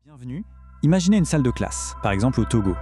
Bienvenue. Imaginez une salle de classe, par exemple au Togo.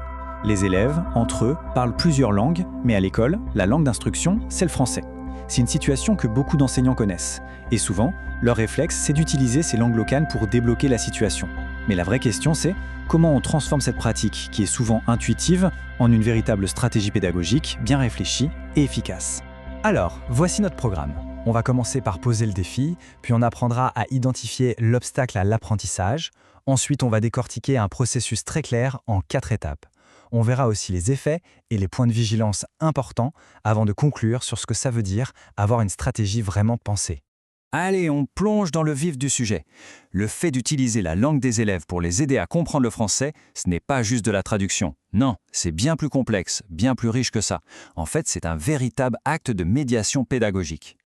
Les élèves, entre eux, parlent plusieurs langues, mais à l'école, la langue d'instruction, c'est le français. C'est une situation que beaucoup d'enseignants connaissent. Et souvent, leur réflexe, c'est d'utiliser ces langues locales pour débloquer la situation. Mais la vraie question, c'est comment on transforme cette pratique, qui est souvent intuitive, en une véritable stratégie pédagogique, bien réfléchie et efficace. Alors, voici notre programme. On va commencer par poser le défi, puis on apprendra à identifier l'obstacle à l'apprentissage. Ensuite, on va décortiquer un processus très clair en 4 étapes. On verra aussi les effets et les points de vigilance importants avant de conclure sur ce que ça veut dire avoir une stratégie vraiment pensée. Allez, on plonge dans le vif du sujet. Le fait d'utiliser la langue des élèves pour les aider à comprendre le français, ce n'est pas juste de la traduction. Non, c'est bien plus complexe, bien plus riche que ça. En fait, c'est un véritable acte de médiation pédagogique.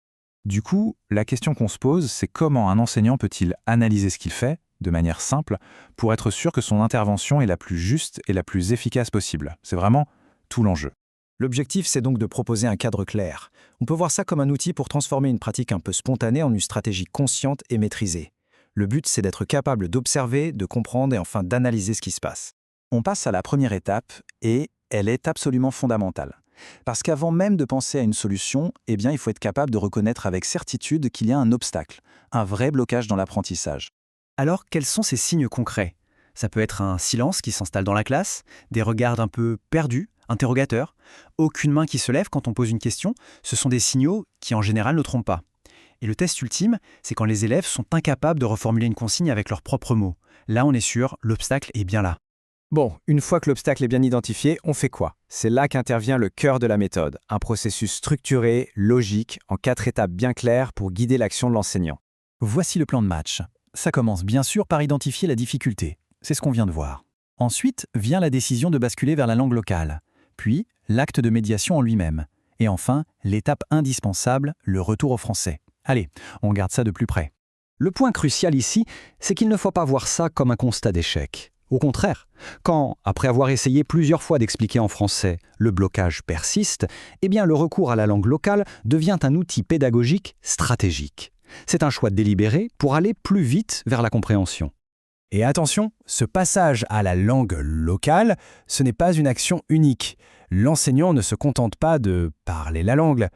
Du coup, la question qu'on se pose, c'est comment un enseignant peut-il analyser ce qu'il fait, de manière simple, pour être sûr que son intervention est la plus juste et la plus efficace possible. C'est vraiment tout l'enjeu. L'objectif, c'est donc de proposer un cadre clair. On peut voir ça comme un outil pour transformer une pratique un peu spontanée en une stratégie consciente et maîtrisée. Le but, c'est d'être capable d'observer, de comprendre et enfin d'analyser ce qui se passe. On passe à la première étape et elle est absolument fondamentale. Parce qu'avant même de penser à une solution, il faut être capable de reconnaître avec certitude qu'il y a un obstacle, un vrai blocage dans l'apprentissage. Alors, quels sont ces signes concrets? Ça peut être un silence qui s'installe dans la classe, des regards un peu perdus, interrogateurs, aucune main qui se lève quand on pose une question. Ce sont des signaux qui, en général, ne trompent pas. Et le test ultime, c'est quand les élèves sont incapables de reformuler une consigne avec leurs propres mots. Là, on est sûr, l'obstacle est bien là. Bon, une fois que l'obstacle est bien identifié, on fait quoi? C'est là qu'intervient le cœur de la méthode, un processus structuré, logique, en 4 étapes bien claires pour guider l'action de l'enseignant. Voici le plan de match. Ça commence bien sûr par identifier la difficulté. C'est ce qu'on vient de voir. Ensuite vient la décision de basculer vers la langue locale. Puis, l'acte de médiation en lui-même. Et enfin, l'étape indispensable, le retour au français. Allez, on regarde ça de plus près. Le point crucial ici, c'est qu'il ne faut pas voir ça comme un constat d'échec. Au contraire, quand, après avoir essayé plusieurs fois d'expliquer en français, le blocage persiste, le recours à la langue locale devient un outil pédagogique stratégique. C'est un choix délibéré pour aller plus vite vers la compréhension. Et attention, ce passage à la langue locale, ce n'est pas une action unique. L'enseignant ne se contente pas de parler la langue.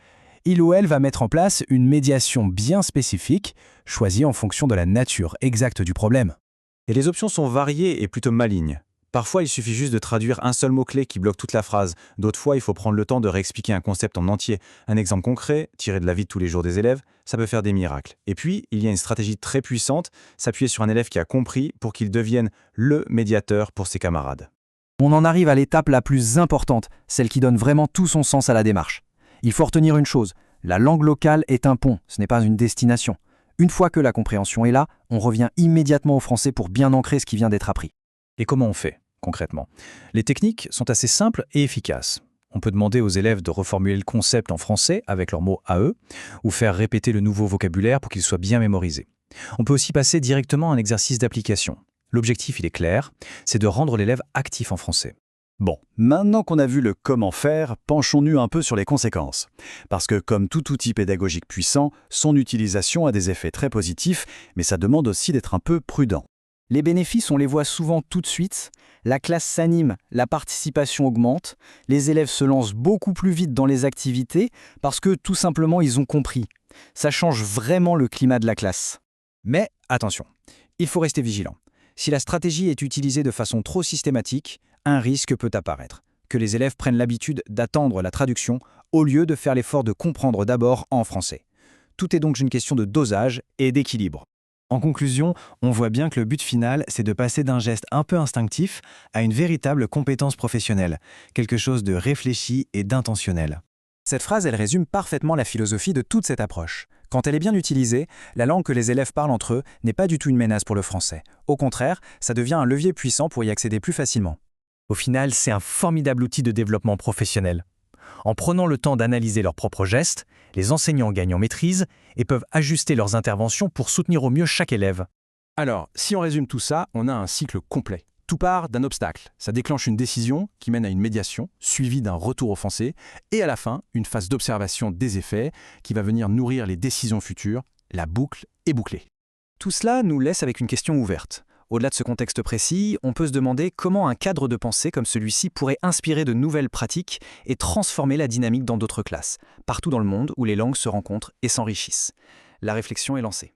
Il ou elle va mettre en place une médiation bien spécifique, choisie en fonction de la nature exacte du problème. Et les options sont variées et plutôt malignes. Parfois, il suffit juste de traduire un seul mot-clé qui bloque toute la phrase. D'autres fois, il faut prendre le temps de réexpliquer un concept en entier. Un exemple concret, tiré de la vie de tous les jours des élèves, ça peut faire des miracles. Et puis, il y a une stratégie très puissante, s'appuyer sur un élève qui a compris pour qu'il devienne le médiateur pour ses camarades. On en arrive à l'étape la plus importante, celle qui donne vraiment tout son sens à la démarche. Il faut retenir une chose, la langue locale est un pont, ce n'est pas une destination. Une fois que la compréhension est là, on revient immédiatement au français pour bien ancrer ce qui vient d'être appris. Et comment on fait, concrètement? Les techniques sont assez simples et efficaces. On peut demander aux élèves de reformuler le concept en français avec leurs mots à eux, ou faire répéter le nouveau vocabulaire pour qu'il soit bien mémorisé. On peut aussi passer directement à un exercice d'application. L'objectif, il est clair, c'est de rendre l'élève actif en français. Bon, maintenant qu'on a vu le comment faire, penchons-nous un peu sur les conséquences. Parce que comme tout outil pédagogique puissant, son utilisation a des effets très positifs, mais ça demande aussi d'être un peu prudent. Les bénéfices, on les voit souvent tout de suite. La classe s'anime, la participation augmente, les élèves se lancent beaucoup plus vite dans les activités parce que tout simplement ils ont compris. Ça change vraiment le climat de la classe. Mais attention, il faut rester vigilant. Si la stratégie est utilisée de façon trop systématique, un risque peut apparaître, que les élèves prennent l'habitude d'attendre la traduction au lieu de faire l'effort de comprendre d'abord en français. Tout est donc une question de dosage et d'équilibre. En conclusion, on voit bien que le but final, c'est de passer d'un geste un peu instinctif à une véritable compétence professionnelle, quelque chose de réfléchi et d'intentionnel. Cette phrase, elle résume parfaitement la philosophie de toute cette approche. Quand elle est bien utilisée, la langue que les élèves parlent entre eux n'est pas du tout une menace pour le français. Au contraire, ça devient un levier puissant pour y accéder plus facilement. Au final, c'est un formidable outil de développement professionnel. En prenant le temps d'analyser leurs propres gestes, les enseignants gagnent en maîtrise et peuvent ajuster leurs interventions pour soutenir au mieux chaque élève. Alors, si on résume tout ça, on a un cycle complet. Tout part d'un obstacle. Ça déclenche une décision qui mène à une médiation, suivie d'un retour au français, et à la fin, une phase d'observation des effets qui va venir nourrir les décisions futures. La boucle est bouclée. Tout cela nous laisse avec une question ouverte. Au-delà de ce contexte précis, on peut se demander comment un cadre de pensée comme celui-ci pourrait inspirer de nouvelles pratiques et transformer la dynamique dans d'autres classes, partout dans le monde où les langues se rencontrent et s'enrichissent. La réflexion est lancée.